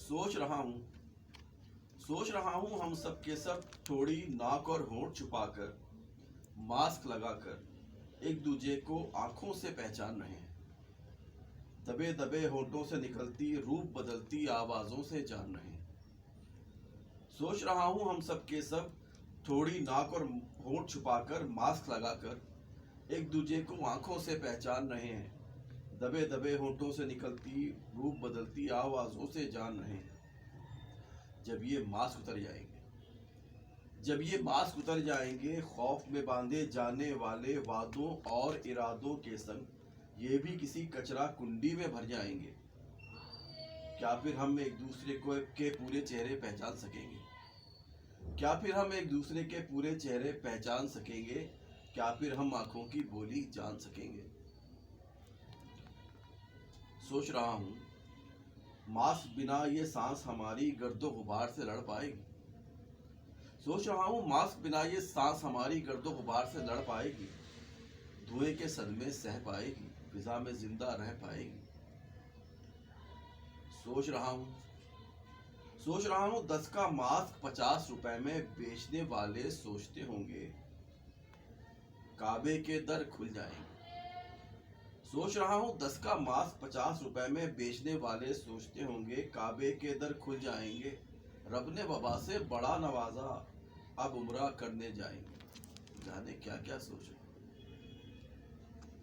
सोच रहा हूँ हम सब के सब थोड़ी नाक और होंठ छुपाकर, मास्क लगाकर एक दूजे को आंखों से पहचान रहे हैं। दबे दबे होठों से निकलती रूप बदलती आवाजों से जान रहे हैं। सोच रहा हूँ हम सब के सब थोड़ी नाक और होंठ छुपाकर, मास्क लगाकर एक दूजे को आंखों से पहचान रहे हैं। दबे दबे होठों से निकलती रूप बदलती आवाजों से जान रहे हैं। जब ये मास्क उतर जाएंगे, खौफ में बांधे जाने वाले वादों और इरादों के संग ये भी किसी कचरा कुंडी में भर जाएंगे। क्या फिर हम एक दूसरे के पूरे चेहरे पहचान सकेंगे? क्या फिर हम आंखों की बोली जान सकेंगे? सोच रहा हूँ मास्क बिना ये सांस हमारी गर्दो गुबार से लड़ पाएगी। धुएं के सदमे सह पाएगी, फिजा में जिंदा रह पाएगी। सोच रहा हूँ 10 का मास्क 50 रुपए में बेचने वाले सोचते होंगे काबे के दर खुल जाएंगे। सोच रहा हूँ 10 का मास्क 50 रुपए में बेचने वाले सोचते होंगे काबे के दर खुल जाएंगे। रब ने वबा से बड़ा नवाजा, अब उम्रा करने जाएंगे। जाने क्या क्या सोच रहे हैं।